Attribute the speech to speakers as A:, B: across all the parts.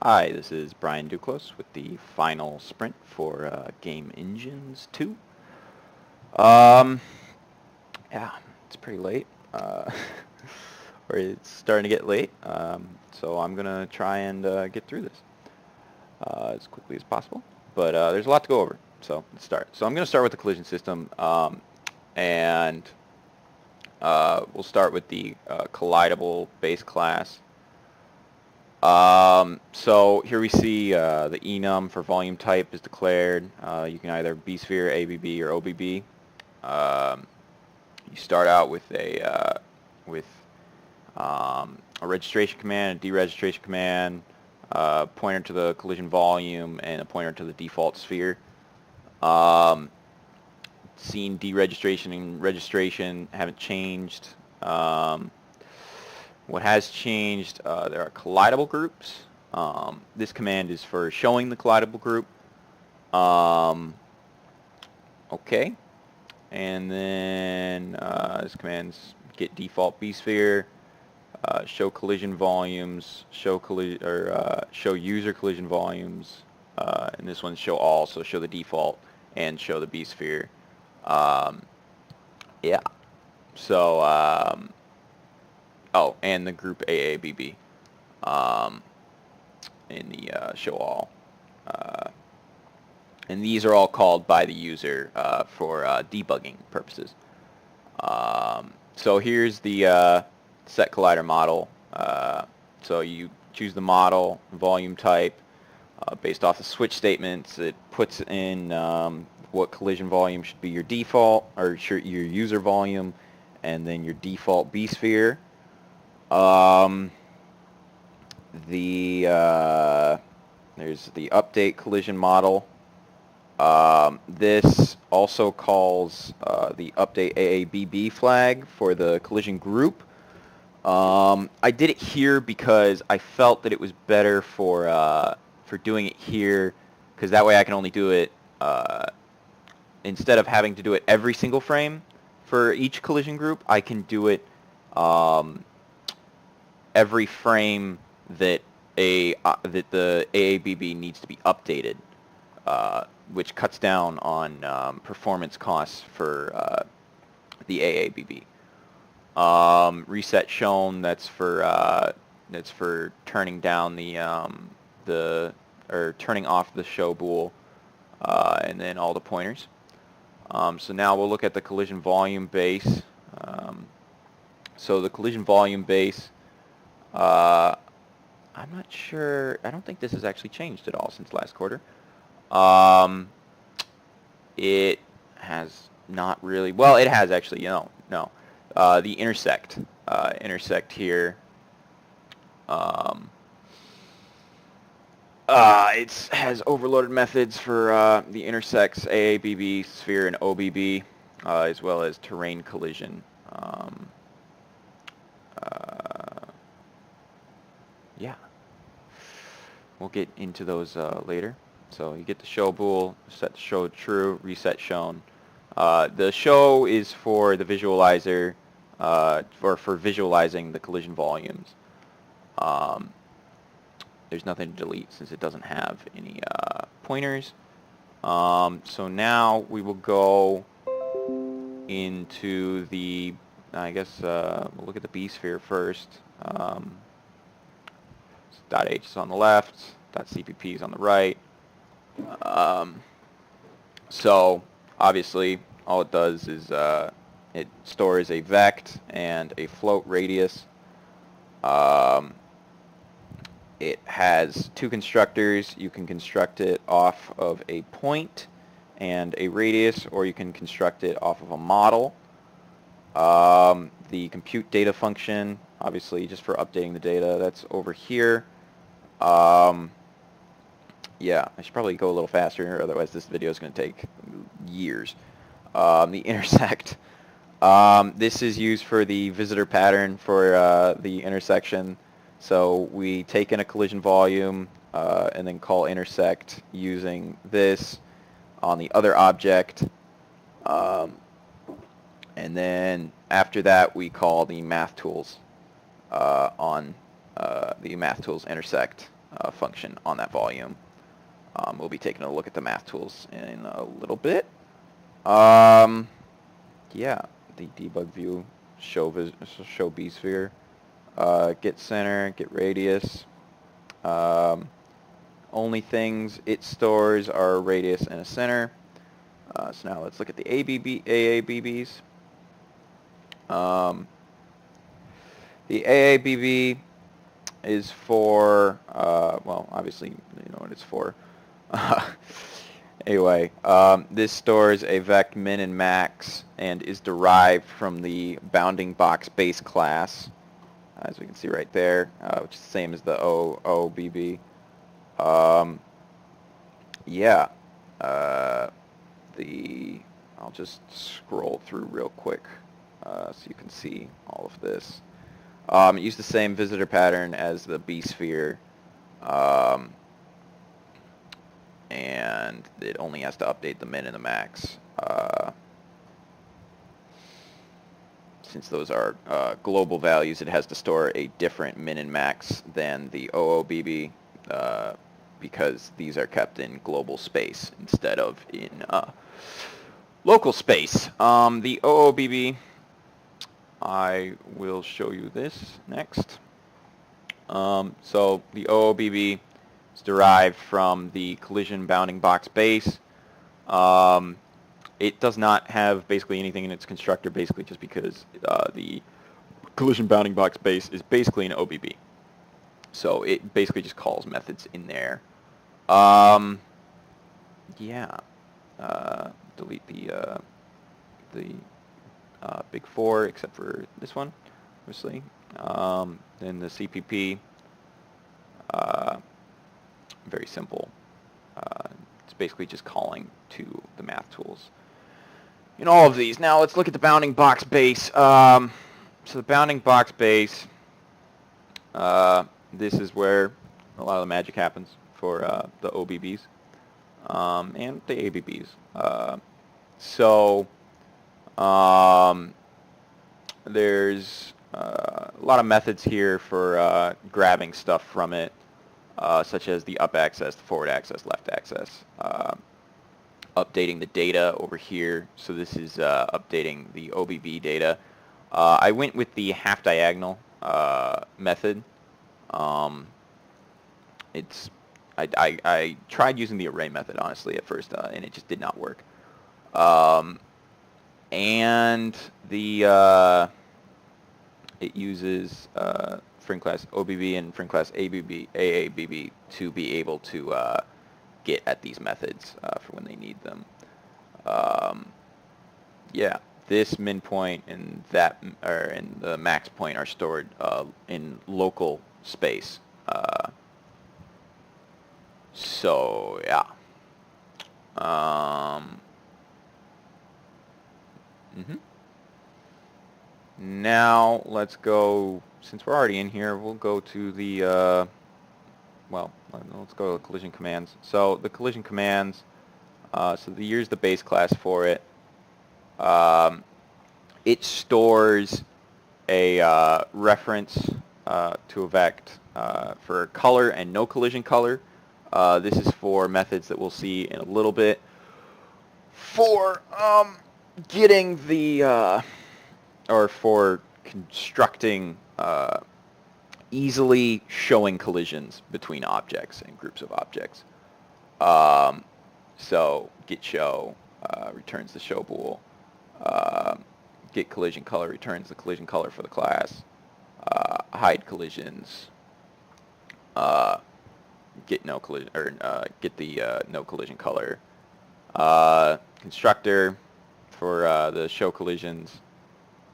A: Hi, this is Bryan.D with the final sprint for Game Engines 2. Um, yeah, it's pretty late, or it's starting to get late, so I'm going to try and get through this as quickly as possible. But there's a lot to go over, so let's start. So I'm going to start with the collision system, and we'll start with the collidable base class. So here we see the enum for volume type is declared. You can either B-sphere, ABB, or OBB. You start out with a registration command, a deregistration command, pointer to the collision volume, and a pointer to the default sphere. Scene deregistration and registration haven't changed. What has changed, there are collidable groups. This command is for showing the collidable group. Okay. And then this command's get default B-sphere, show collision volumes, show user collision volumes, and this one's show all, so show the default and show the B-sphere. Yeah. So, oh, and the group AABB in the show all. And these are all called by the user for debugging purposes. So here's the set collider model. So you choose the model, volume type. Based off the switch statements, it puts in what collision volume should be your default, or your user volume, and then your default B-sphere. There's the update collision model. This also calls the update AABB flag for the collision group. I did it here because I felt that it was better for doing it here, because that way I can only do it instead of having to do it every single frame for each collision group. I can do it every frame that that the AABB needs to be updated, which cuts down on performance costs for the AABB. Reset shown, that's for turning down or turning off the show bool, and then all the pointers. So now we'll look at the collision volume base. So the collision volume base, I'm not sure. I don't think this has actually changed at all since last quarter. It has not really. Well, it has actually. No. The intersect here. It has overloaded methods for the intersects AABB, sphere, and OBB, as well as terrain collision. Yeah. We'll get into those later. So you get the show bool, set show true, reset shown. The show is for the visualizer, or for visualizing the collision volumes. There's nothing to delete since it doesn't have any pointers. So now we will go into the, I guess we'll look at the B-sphere first. .h is on the left, .cpp is on the right. So obviously all it does is it stores a vect and a float radius. It has two constructors. You can construct it off of a point and a radius, or you can construct it off of a model. The compute data function, obviously just for updating the data, that's over here. Yeah, I should probably go a little faster, otherwise this video is going to take years. The intersect. This is used for the visitor pattern for the intersection. So we take in a collision volume and then call intersect using this on the other object. And then after that we call the math tools on the math tools intersect function on that volume. We'll be taking a look at the math tools in a little bit. Yeah, the debug view, show B sphere, get center, get radius. Only things it stores are a radius and a center. So now let's look at the AABBs. The AABB is for, well, obviously you know what it's for. Anyway, this stores a vec min and max and is derived from the bounding box base class, as we can see right there, which is the same as the OOBB. Yeah, I'll just scroll through real quick so you can see all of this. It used the same visitor pattern as the B sphere, and it only has to update the min and the max. Since those are global values, it has to store a different min and max than the OOBB, because these are kept in global space instead of in local space. The OOBB, I will show you this next. So the OOBB is derived from the collision bounding box base. It does not have basically anything in its constructor, basically just because the collision bounding box base is basically an OBB. So it basically just calls methods in there. Yeah. Delete the big four, except for this one, obviously. Then the CPP, very simple. It's basically just calling to the math tools in all of these. Now let's look at the bounding box base. So the bounding box base, this is where a lot of the magic happens for the OBBs and the ABBs. There's a lot of methods here for grabbing stuff from it, such as the up access, the forward access, left access, updating the data over here. So this is updating the OBB data. I went with the half diagonal method. I tried using the array method, honestly, at first, and it just did not work. And the it uses fring class OBB and fring class AABB to be able to get at these methods for when they need them. Yeah, this min point and and the max point are stored in local space. So yeah. Now let's go, since we're already in here, we'll go to the, well, let's go to collision commands. So the collision commands, so here's the base class for it. It stores a reference to a vect for color and no collision color. This is for methods that we'll see in a little bit. For getting the or for constructing easily showing collisions between objects and groups of objects. So get show returns the show bool. Get collision color returns the collision color for the class. Hide collisions. Get no collision, or get the no collision color. Constructor for the show collisions.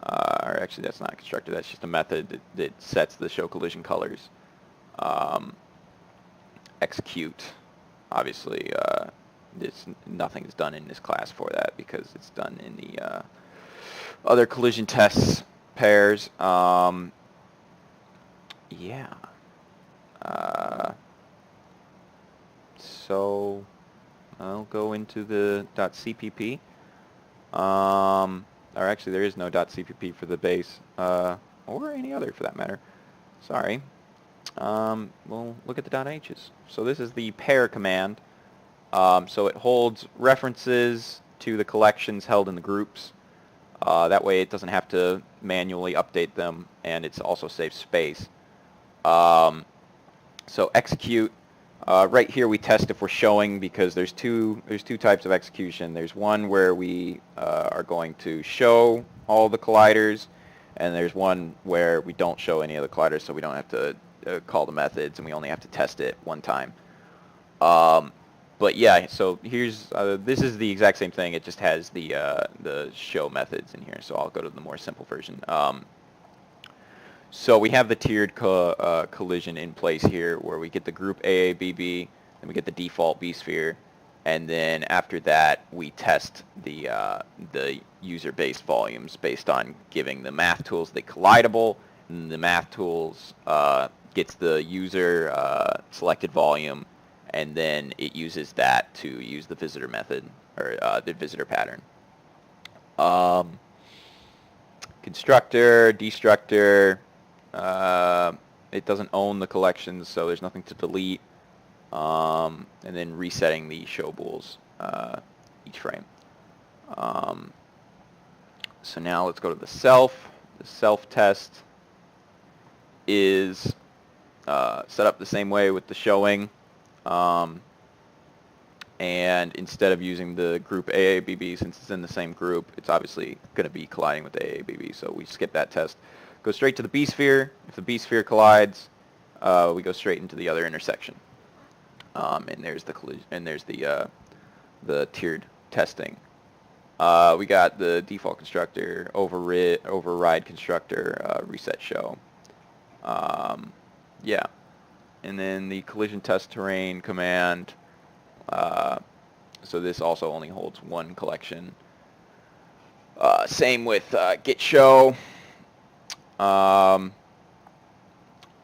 A: Or actually, that's not a constructor. That's just a method that sets the show collision colors. Execute. Obviously, nothing is done in this class for that because it's done in the other collision tests pairs. Yeah. So I'll go into the .cpp. Or actually, there is no .cpp for the base, or any other for that matter. Sorry. we'll look at the .h's. So this is the pair command. So it holds references to the collections held in the groups. That way it doesn't have to manually update them, and it's also saves space. So execute. Right here we test if we're showing, because there's two types of execution. There's one where we are going to show all the colliders, and there's one where we don't show any of the colliders, so we don't have to call the methods, and we only have to test it one time. But yeah, so here's this is the exact same thing. It just has the show methods in here. So I'll go to the more simple version. So we have the tiered collision in place here, where we get the group AABB, then we get the default B-sphere, and then after that we test the user-based volumes based on giving the math tools the collidable, and the math tools gets the user selected volume, and then it uses that to use the visitor method, or the visitor pattern. Constructor, destructor, it doesn't own the collections, so there's nothing to delete, and then resetting the show bools each frame. So now let's go to the self. The self test is set up the same way with the showing. And instead of using the group AABB, since it's in the same group, it's obviously going to be colliding with the AABB, so we skip that test. Go straight to the B-sphere. If the B-sphere collides, we go straight into the other intersection. And there's the collision, and there's the tiered testing. We got the default constructor, override constructor, reset show. Yeah. And then the collision test terrain command. So this also only holds one collection. Same with get show.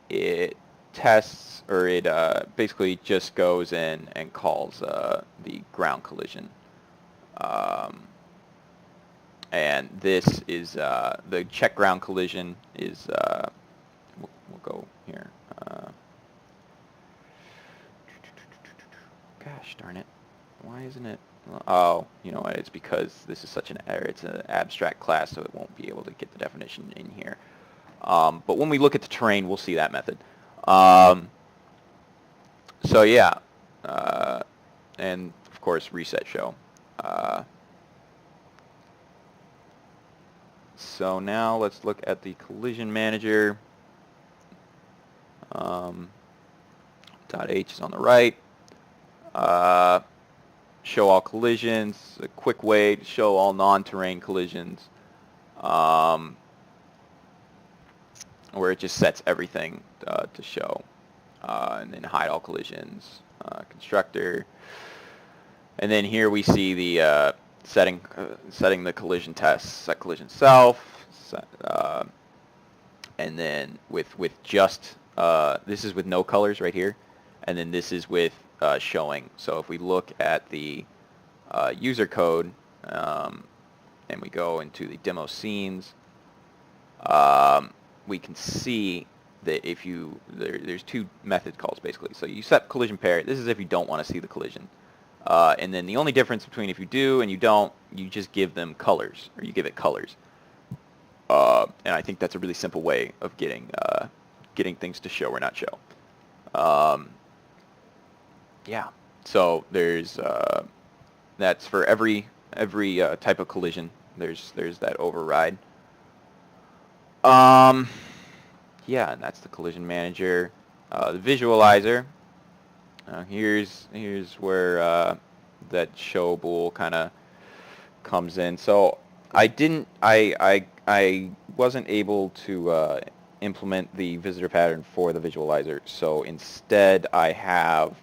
A: It tests, or it basically just goes in and calls the ground collision. And this is the check ground collision is we'll go here. Gosh darn it. Why isn't it? Oh, you know what? It's because this is such an error. It's an abstract class, so it won't be able to get the definition in here. But when we look at the terrain, we'll see that method. So yeah. And of course, reset show. So now let's look at the collision manager. .h is on the right. Show all collisions, a quick way to show all non-terrain collisions, where it just sets everything to show, and then hide all collisions, constructor, and then here we see the setting the collision tests, set collision self, and then with just this is with no colors right here, and then this is with showing. So if we look at the user code, and we go into the demo scenes, we can see that if there's two method calls basically. So you set collision pair. This is if you don't want to see the collision. And then the only difference between if you do and you don't, you just give them colors, or you give it colors. And I think that's a really simple way of getting things to show or not show. Yeah, so there's that's for every type of collision. There's that override. Yeah, and that's the collision manager. The visualizer. Here's where that show bool kind of comes in. So I wasn't able to implement the visitor pattern for the visualizer. So instead, I have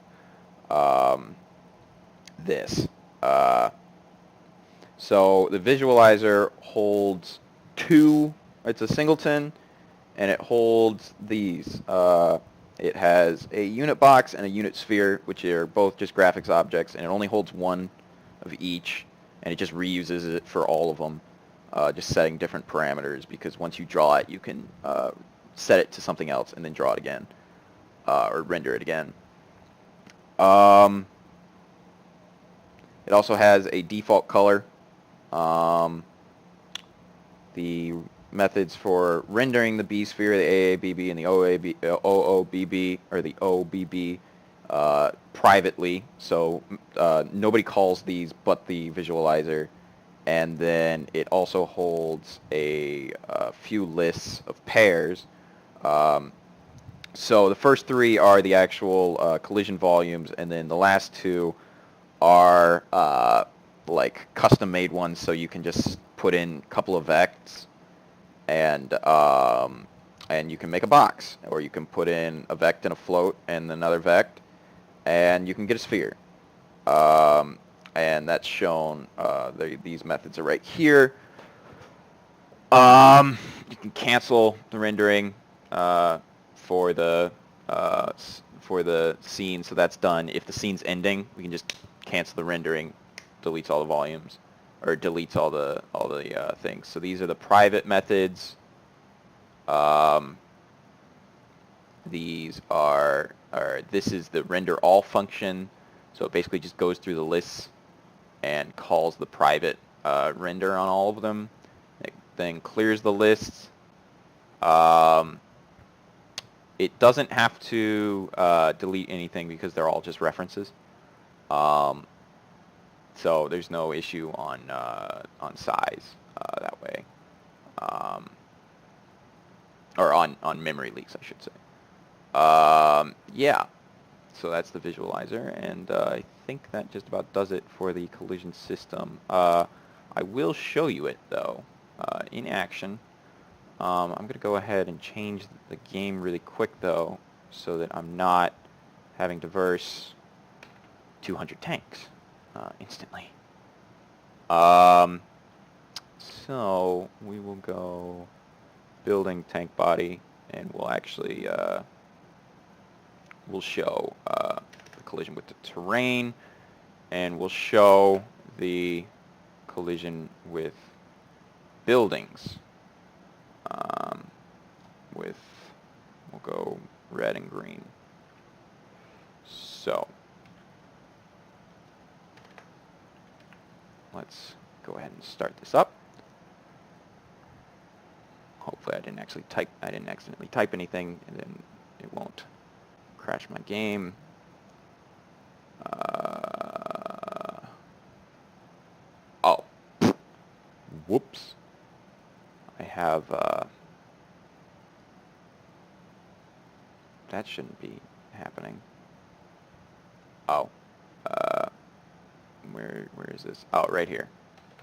A: this. So the visualizer holds two. It's a singleton, and it holds these. It has a unit box and a unit sphere, which are both just graphics objects, and it only holds one of each, and it just reuses it for all of them, just setting different parameters, because once you draw it, you can set it to something else and then draw it again. or render it again. It also has a default color. The methods for rendering the B sphere, the AABB and the OOBB, or the OBB, privately. So nobody calls these but the visualizer. And then it also holds a few lists of pairs. So the first three are the actual collision volumes, and then the last two are like custom-made ones, so you can just put in a couple of vects, and you can make a box, or you can put in a vect and a float and another vect, and you can get a sphere. And that's shown. These methods are right here. You can cancel the rendering for the scene, so that's done. If the scene's ending, we can just cancel the rendering, deletes all the volumes, or deletes all the things. So these are the private methods. These are, this is the render all function. So it basically just goes through the lists and calls the private render on all of them. It then clears the lists. It doesn't have to delete anything because they're all just references. So there's no issue on size that way, or on memory leaks, I should say. Yeah, so that's the visualizer, and I think that just about does it for the collision system. I will show you it though in action. I'm going to go ahead and change the game really quick though, so that I'm not having to verse 200 tanks instantly. So we will go building tank body, and we'll actually we'll show the collision with the terrain, and we'll show the collision with buildings. We'll go red and green. So let's go ahead and start this up. Hopefully I didn't accidentally type anything, and then it won't crash my game. Oh, whoops. I have, that shouldn't be happening. Oh, where is this? Oh, right here.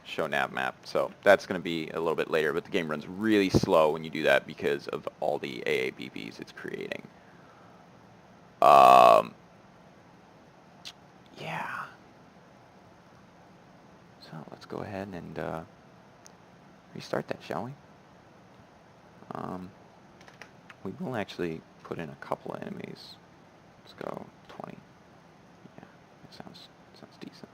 A: Show nav map. So that's going to be a little bit later, but the game runs really slow when you do that because of all the AABBs it's creating. Yeah. So let's go ahead and restart that, shall we? We will actually put in a couple of enemies. Let's go 20. Yeah, that sounds decent.